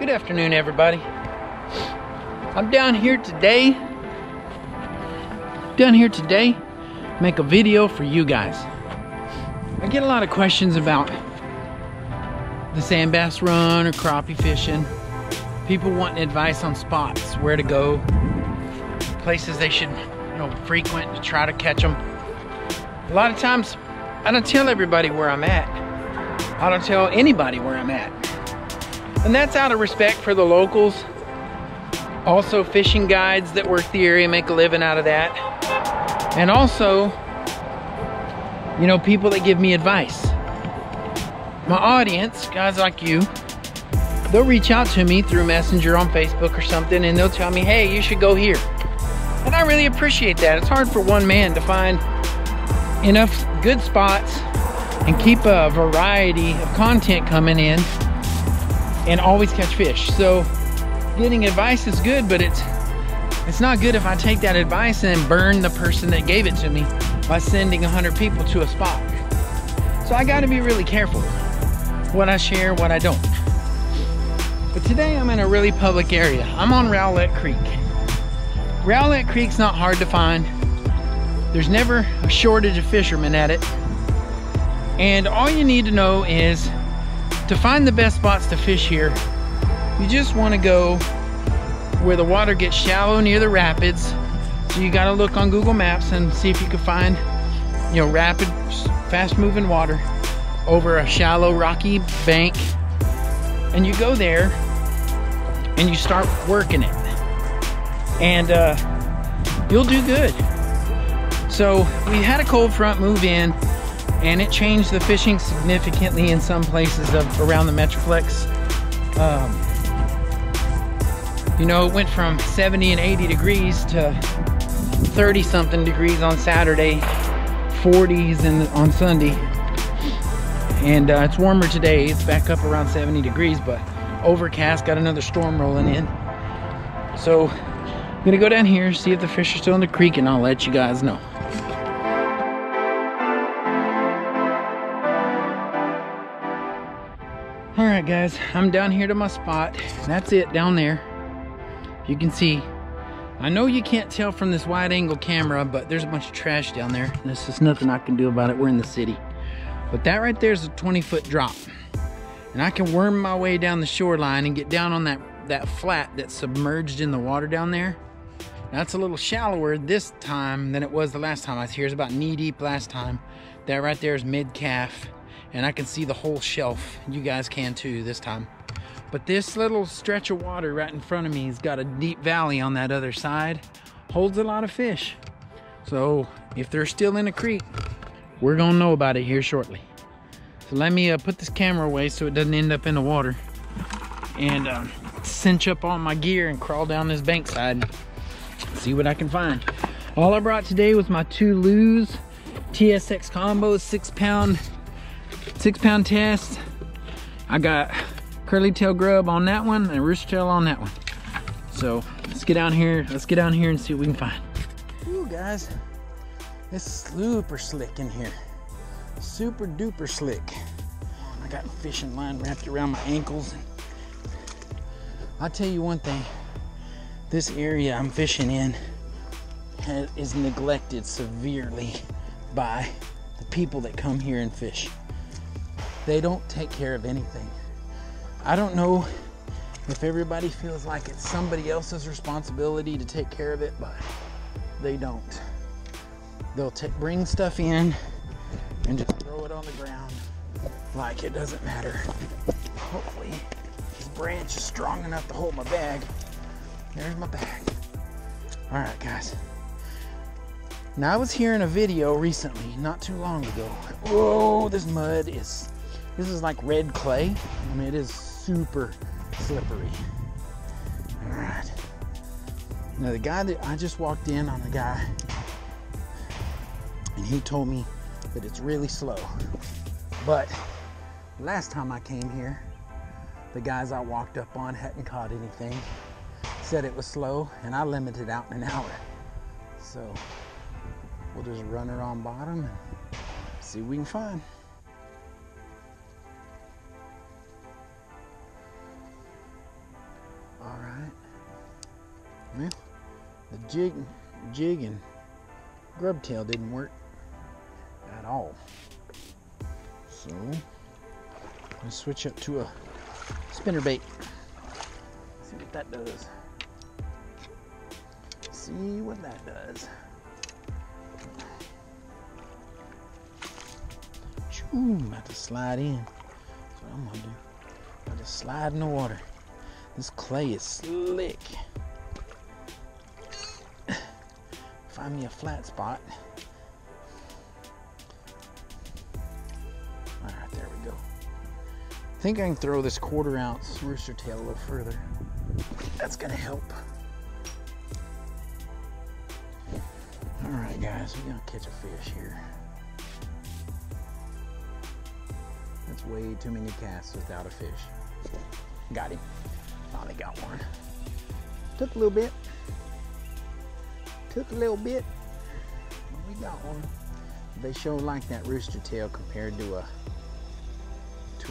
Good afternoon, everybody. I'm down here today. Make a video for you guys. I get a lot of questions about the sand bass run or crappie fishing. People wanting advice on spots, where to go, places they should, frequent to try to catch them. A lot of times, I don't tell everybody where I'm at. I don't tell anybody where I'm at. And that's out of respect for the locals. Also fishing guides that work the area, make a living out of that. And also, people that give me advice. My audience, guys like you, they'll reach out to me through Messenger on Facebook or something, and they'll tell me, hey, you should go here. And I really appreciate that. It's hard for one man to find enough good spots and keep a variety of content coming in and always catch fish. So getting advice is good, but it's not good if I take that advice and burn the person that gave it to me by sending 100 people to a spot. So I got to be really careful what I share, what I don't. But today I'm in a really public area. I'm on Rowlett Creek. Rowlett Creek's not hard to find. There's never a shortage of fishermen at it. And all you need to know is to find the best spots to fish here, you just want to go where the water gets shallow near the rapids. So you got to look on Google Maps and see if you can find, rapid, fast moving water over a shallow rocky bank. And you go there and you start working it. And you'll do good. So we had a cold front move in, and it changed the fishing significantly in some places around the Metroplex. It went from 70 and 80 degrees to 30 something degrees on Saturday, 40s on Sunday. And it's warmer today. It's back up around 70 degrees, but overcast, got another storm rolling in. So I'm gonna go down here, see if the fish are still in the creek, and I'll let you guys know. All right, guys, I'm down here to my spot. That's it down there. You can see, I know you can't tell from this wide angle camera, but there's a bunch of trash down there. There's just nothing I can do about it. We're in the city. But that right there is a 20-foot drop. And I can worm my way down the shoreline and get down on that flat that's submerged in the water down there. That's a little shallower this time than it was the last time I was here. It was about knee deep last time. That right there is mid-calf. And I can see the whole shelf. You guys can too this time. But this little stretch of water right in front of me has got a deep valley on that other side. Holds a lot of fish. So if they're still in the creek, we're gonna know about it here shortly. So let me put this camera away so it doesn't end up in the water. And cinch up all my gear and crawl down this bankside. See what I can find. All I brought today was my 2 Lew's TSX combos, 6 pound test. I got curly tail grub on that one and rooster tail on that one. So let's get down here and see what we can find. Ooh, guys, it's super slick in here. Super duper slick. I got a fishing line wrapped around my ankles. I'll tell you one thing, this area I'm fishing in is neglected severely by the people that come here and fish. They don't take care of anything. I don't know if everybody feels like it's somebody else's responsibility to take care of it, but they don't. They'll bring stuff in and just throw it on the ground like it doesn't matter. Hopefully this branch is strong enough to hold my bag. There's my bag. All right, guys. Now I was here in a video recently, not too long ago. Whoa, this mud is, this is like red clay. I mean, it is super slippery. All right. Now the guy that I just walked in on, a guy, and he told me that it's really slow. But last time I came here, the guys I walked up on hadn't caught anything. Said it was slow, and I limited out in an hour. So we'll just run her on bottom and see what we can find. Well, the jig and grub tail didn't work at all. So let's switch up to a spinner bait. See what that does. See what that does. Ooh, I'm about to slide in. That's what I'm gonna do. I'm about to slide in the water. This clay is slick. Find me a flat spot. Alright, there we go. I think I can throw this 1/4 ounce rooster tail a little further. That's gonna help. Alright guys, we're gonna catch a fish here. That's way too many casts without a fish. Got him. Finally got one. Took a little bit. But we got one. They sure like that rooster tail compared to a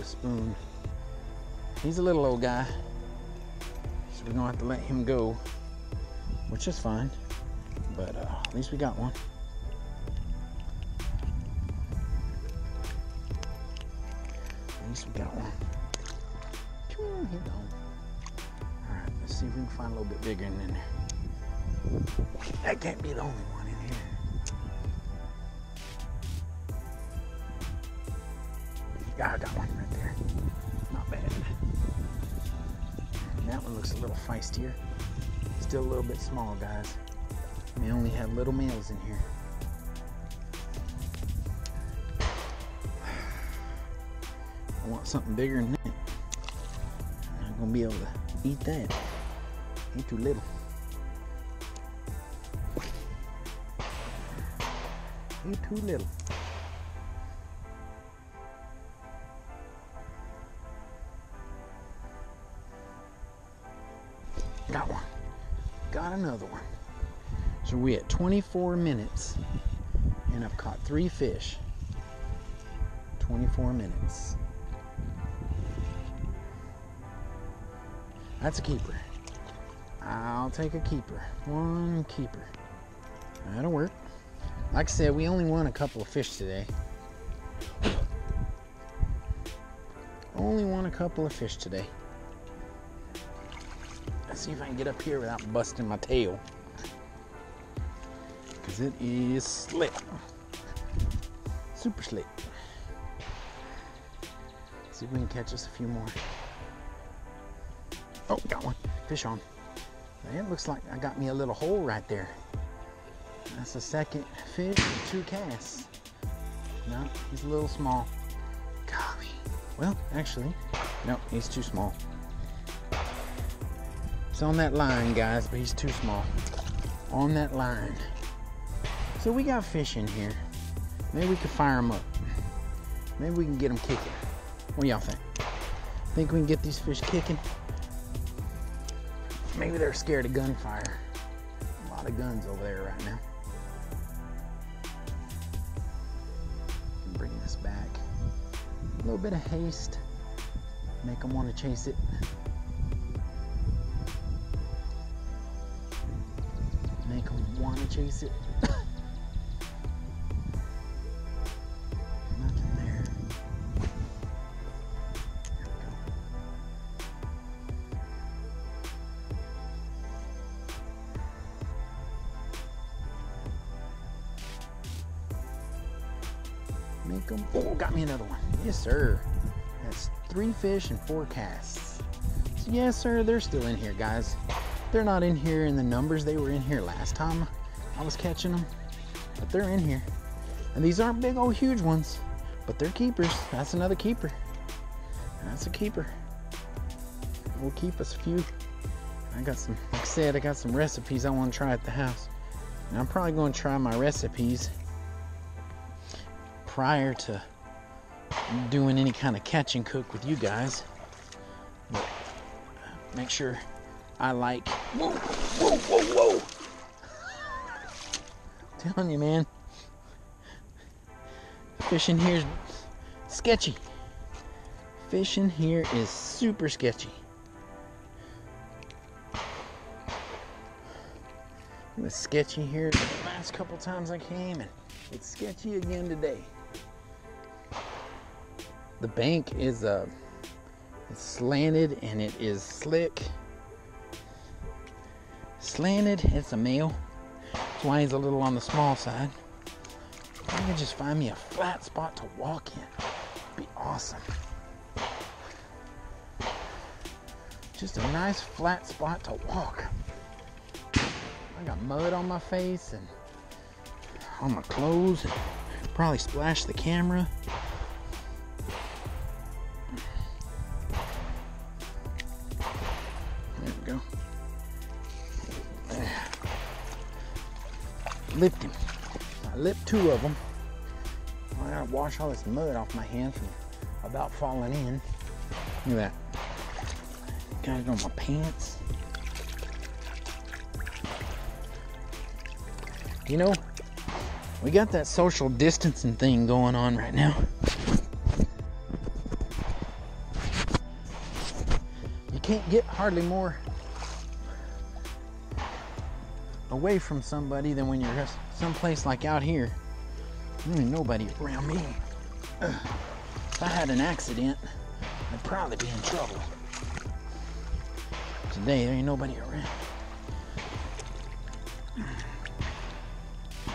spoon. He's a little old guy, so we're gonna have to let him go, which is fine. But at least we got one. At least we got one. He's gone. All right, let's see if we can find a little bit bigger in there. That can't be the only one in here. Yeah, I got one right there. Not bad. That one looks a little feistier. Still a little bit small, guys. We only have little males in here. I want something bigger than that. I'm not gonna be able to eat that. Ain't too little. Ain't too little. Got one. Got another one. So we're at 24 minutes and I've caught 3 fish. 24 minutes. That's a keeper. I'll take a keeper. One keeper. That'll work. Like I said, we only won a couple of fish today. Only won a couple of fish today. Let's see if I can get up here without busting my tail. Because it is slick. Super slick. Let's see if we can catch us a few more. Oh, got one. Fish on. It looks like I got me a little hole right there. That's the second fish with 2 casts. No, he's a little small. Golly. Well, actually, no, he's too small. He's on that line, guys, but he's too small. On that line. So we got fish in here. Maybe we could fire them up. Maybe we can get them kicking. What do y'all think? Think we can get these fish kicking? Maybe they're scared of gunfire. A lot of guns over there right now. Bring this back. A little bit of haste. Make them want to chase it. Make them want to chase it. Nothing there. There we go. Make them. Oh, got me another one. Yes, sir. That's 3 fish and 4 casts. So, yes, sir. They're still in here, guys. They're not in here in the numbers they were in here last time I was catching them, but they're in here. And these aren't big old huge ones, but they're keepers. That's another keeper. That's a keeper. We'll keep us a few. I got some, like I said, I got some recipes I want to try at the house. And I'm probably going to try my recipes prior to doing any kind of catch and cook with you guys. But make sure I like. Whoa, whoa, whoa, whoa. I'm telling you, man. Fishing here is sketchy. Fishing here is super sketchy. It was sketchy here the last couple times I came, and it's sketchy again today. The bank is it's slanted and it is slick. Slanted, it's a male. That's why he's a little on the small side. If I could just find me a flat spot to walk in, it'd be awesome. Just a nice flat spot to walk. I got mud on my face and on my clothes, and probably splashed the camera. There we go. Lipped him. I lipped 2 of them. I gotta wash all this mud off my hands from about falling in. Look at that. Got it on my pants. You know, we got that social distancing thing going on right now. You can't get hardly more away from somebody than when you're someplace like out here. There ain't nobody around me. If I had an accident, I'd probably be in trouble. Today, there ain't nobody around.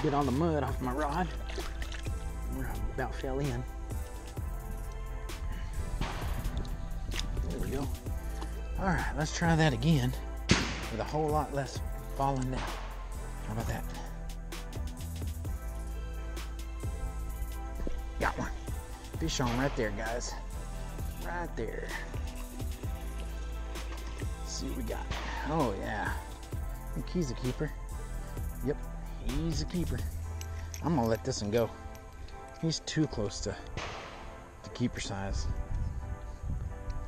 Get all the mud off my rod where I about fell in. There we go. All right, let's try that again with a whole lot less falling down. How about that? Got one. Fish on right there, guys. Right there. Let's see what we got. Oh, yeah. I think he's a keeper. Yep, he's a keeper. I'm gonna let this one go. He's too close to keeper size.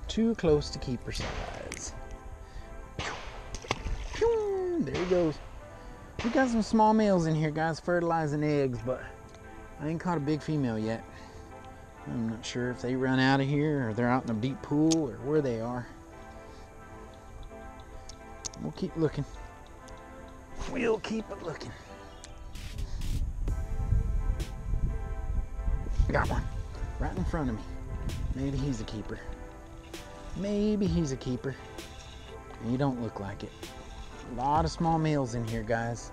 Too close to keeper size. There he goes. We got some small males in here, guys, fertilizing eggs, but I ain't caught a big female yet. I'm not sure if they run out of here or they're out in a deep pool or where they are. We'll keep looking. We'll keep it looking. Got one right in front of me. Maybe he's a keeper. Maybe he's a keeper. You don't look like it. A lot of small males in here, guys.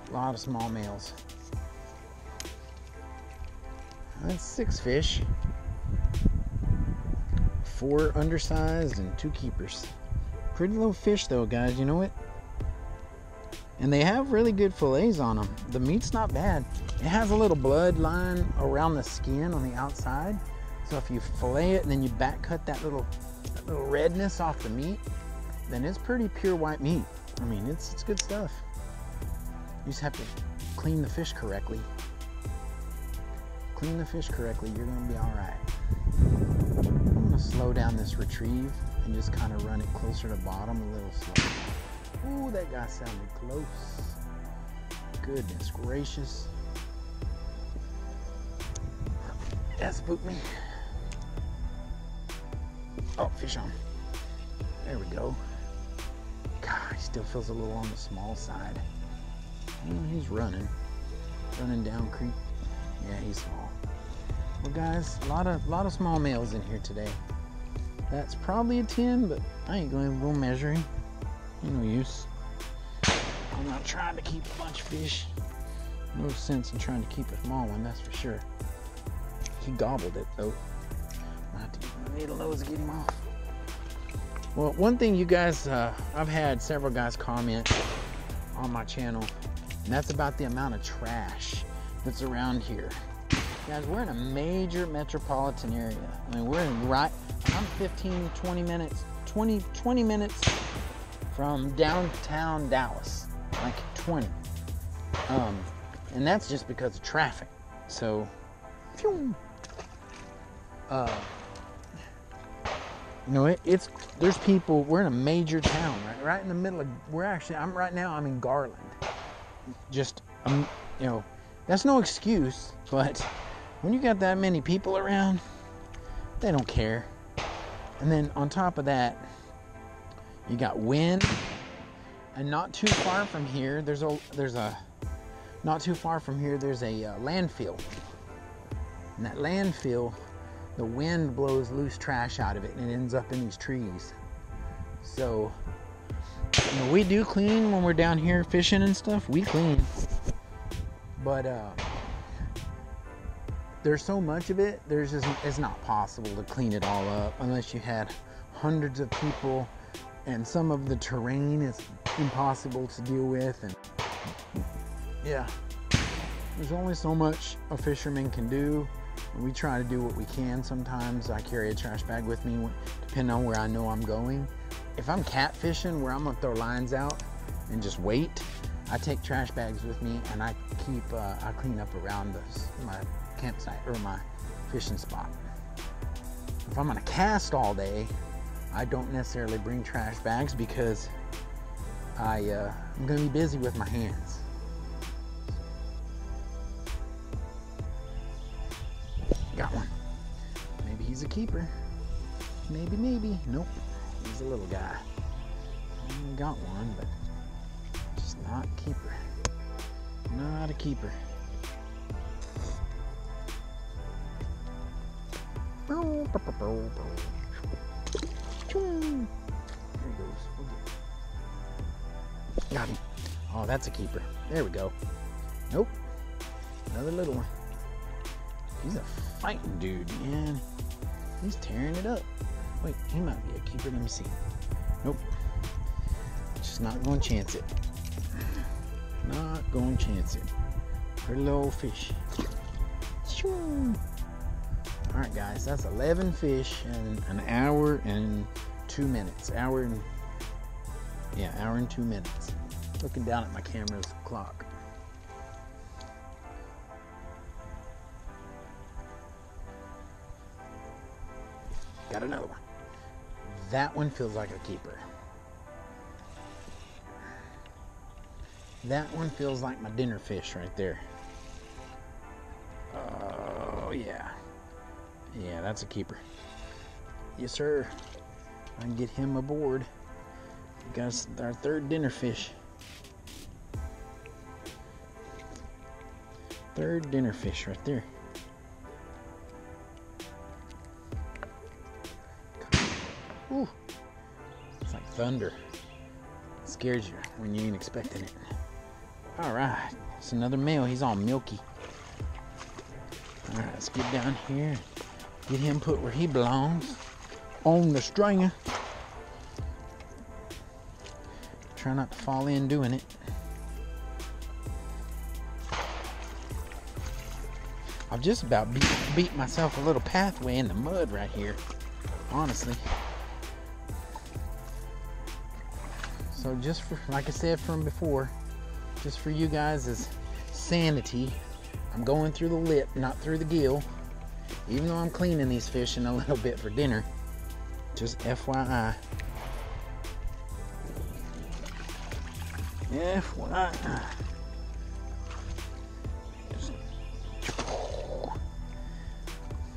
A lot of small males. That's 6 fish. 4 undersized and 2 keepers. Pretty little fish though, guys, you know it? And they have really good fillets on them. The meat's not bad. It has a little blood line around the skin on the outside. So if you fillet it and then you back cut that little redness off the meat, then it's pretty pure white meat. I mean, it's good stuff. You just have to clean the fish correctly. Clean the fish correctly, you're gonna be all right. I'm gonna slow down this retrieve and just kind of run it closer to bottom a little slower. Ooh, that guy sounded close. Goodness gracious. That spooked me. Oh, fish on. There we go. God, he still feels a little on the small side. He's running down creek. Yeah, he's small. Well, guys, a lot of small males in here today. That's probably a 10, but I ain't going to go measuring. Ain't no use. I'm not trying to keep a bunch of fish. No sense in trying to keep a small one, that's for sure. He gobbled it though. I have to get my needle nose to get him off. Well, one thing you guys, I've had several guys comment on my channel, and that's about the amount of trash that's around here. Guys, we're in a major metropolitan area. I mean, I'm 20 minutes from downtown Dallas, like 20. And that's just because of traffic. So, you know, there's people, we're in a major town, right in the middle of, I'm in Garland. Just, you know, that's no excuse, but when you got that many people around, they don't care. And then on top of that, you got wind, And not too far from here, there's a landfill. And that landfill, the wind blows loose trash out of it and it ends up in these trees. So, you know, we do clean when we're down here fishing and stuff. We clean. But there's so much of it, it's not possible to clean it all up unless you had hundreds of people, and some of the terrain is impossible to deal with. And yeah, there's only so much a fisherman can do. We try to do what we can. Sometimes I carry a trash bag with me depending on where I know I'm going. If I'm catfishing where I'm gonna throw lines out and just wait, I take trash bags with me and I clean up around my campsite or my fishing spot. If I'm gonna cast all day, I don't necessarily bring trash bags because I'm gonna be busy with my hands. Got one. Maybe he's a keeper. Maybe. Nope. He's a little guy. Got one, but just not a keeper. Not a keeper. There he goes. Got him. Oh, that's a keeper. There we go. Nope. Another little one. He's a fighting dude, man. He's tearing it up. Wait, he might be a keeper. Let me see. Nope. Just not going to chance it. Not going to chance it. Pretty little fish. Alright guys, that's 11 fish in an hour and 2 minutes. Hour and 2 minutes. Looking down at my camera's clock. Got another one. That one feels like a keeper. That one feels like my dinner fish right there. Oh yeah. Yeah, that's a keeper. Yes sir. I can get him aboard. We got our third dinner fish. Third dinner fish right there. Ooh. It's like thunder. It scares you when you ain't expecting it. Alright, it's another male. He's all milky. Alright, let's get down here. Get him put where he belongs. On the stringer. Try not to fall in doing it. I've just about beat myself a little pathway in the mud right here. Honestly. So just for, like I said from before, just for you guys as sanity, I'm going through the lip, not through the gill. Even though I'm cleaning these fish in a little bit for dinner. Just FYI. FYI.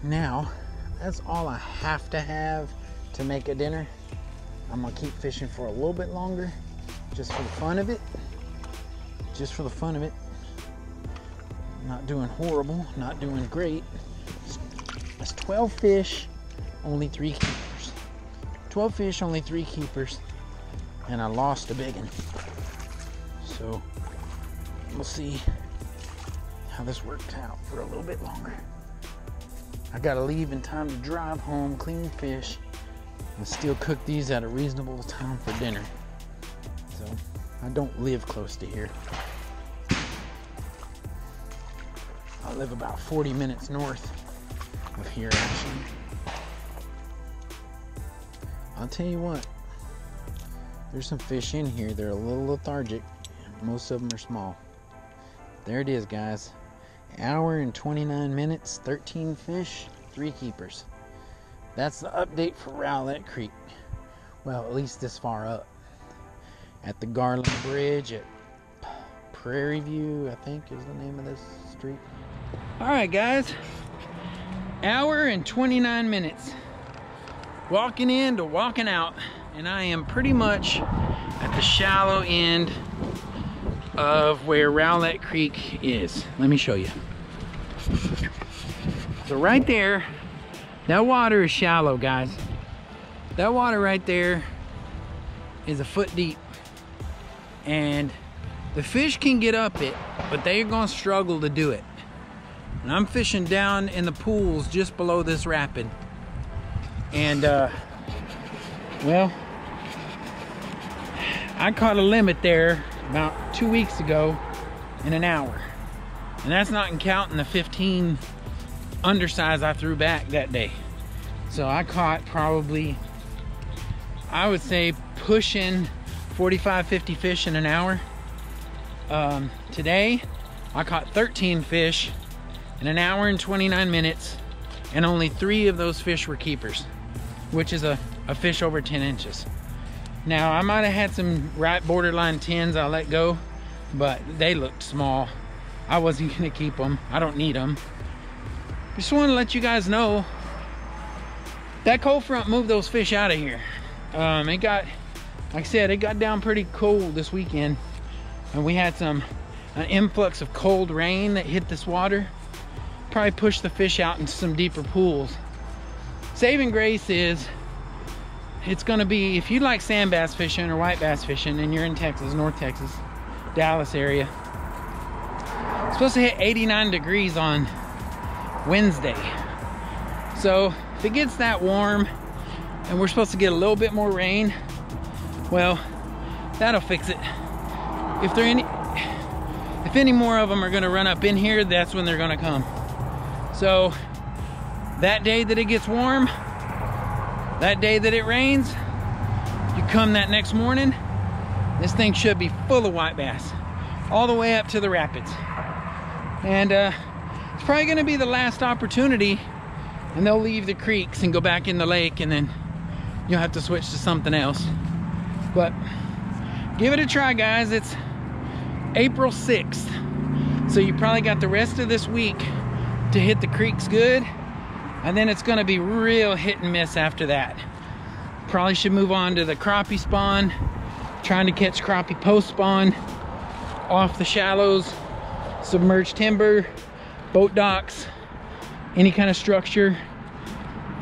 Now, that's all I have to make a dinner. I'm gonna keep fishing for a little bit longer, just for the fun of it. Just for the fun of it. Not doing horrible, not doing great. That's 12 fish, only 3 keepers. 12 fish, only 3 keepers, and I lost a big one. So we'll see how this works out for a little bit longer. I gotta leave in time to drive home, clean fish, and still cook these at a reasonable time for dinner. So I don't live close to here. I live about 40 minutes north of here actually. I'll tell you what, there's some fish in here. They're a little lethargic. Most of them are small. There it is, guys. Hour and 29 minutes, 13 fish, 3 keepers. That's the update for Rowlett Creek. Well, at least this far up. At the Garland Bridge at Prairie View, I think is the name of this street. Alright guys, hour and 29 minutes. Walking in to walking out. and I am pretty much at the shallow end of where Rowlett Creek is. Let me show you. So right there, that water is shallow, guys. That water right there is a foot deep, and the fish can get up it, but they're gonna struggle to do it. And I'm fishing down in the pools just below this rapid, and well, I caught a limit there about 2 weeks ago in an hour, and that's not counting the 15 undersize I threw back that day. So I caught probably, I would say, pushing 45-50 fish in an hour. Today I caught 13 fish in an hour and 29 minutes, and only 3 of those fish were keepers, which is a fish over 10 inches. Now, I might have had some right borderline 10s I let go, but they looked small. I wasn't gonna keep them. I don't need them. Just want to let you guys know that cold front moved those fish out of here. It got, like I said, it got down pretty cold this weekend, and we had an influx of cold rain that hit this water. Probably pushed the fish out into some deeper pools. Saving grace is, it's gonna be, if you like sand bass fishing or white bass fishing and you're in Texas, North Texas, Dallas area, it's supposed to hit 89 degrees on Wednesday. So if it gets that warm and we're supposed to get a little bit more rain, well, that'll fix it. If any more of them are gonna run up in here, that's when they're gonna come. So that day that it gets warm, that day that it rains, you come that next morning, this thing should be full of white bass all the way up to the rapids. And it's probably gonna be the last opportunity, and they'll leave the creeks and go back in the lake, and then you'll have to switch to something else. But give it a try, guys. It's April 6th, so you probably got the rest of this week to hit the creeks good, and then it's gonna be real hit and miss after that. Probably should move on to the crappie spawn, trying to catch crappie post spawn off the shallows, submerged timber, boat docks, any kind of structure,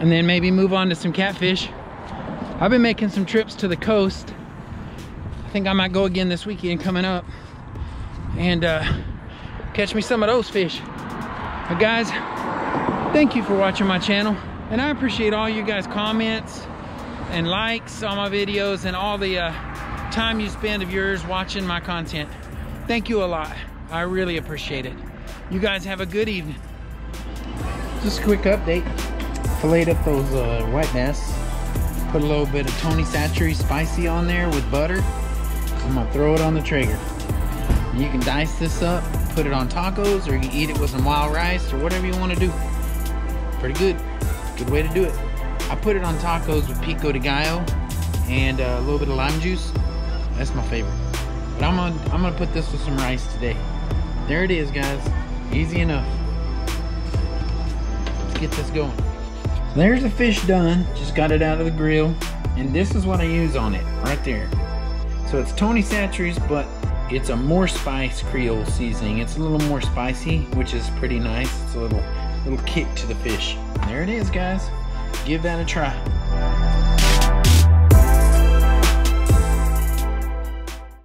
and then maybe move on to some catfish. I've been making some trips to the coast. I think I might go again this weekend coming up and catch me some of those fish. But guys, thank you for watching my channel, and I appreciate all you guys' comments and likes on my videos and all the time you spend of yours watching my content. Thank you a lot. I really appreciate it. You guys have a good evening. Just a quick update. Filleted up those white bass. Put a little bit of Tony Satchery spicy on there with butter. I'm gonna throw it on the Traeger. You can dice this up, put it on tacos, or you can eat it with some wild rice or whatever you want to do. Pretty good. Good way to do it. I put it on tacos with pico de gallo and a little bit of lime juice. That's my favorite. But I'm gonna put this with some rice today. There it is, guys. Easy enough. Let's get this going. There's the fish done. Just got it out of the grill, and this is what I use on it right there. So it's Tony Satchery's, but it's a more spice Creole seasoning. It's a little more spicy, which is pretty nice. It's a little kick to the fish. There it is, guys. Give that a try.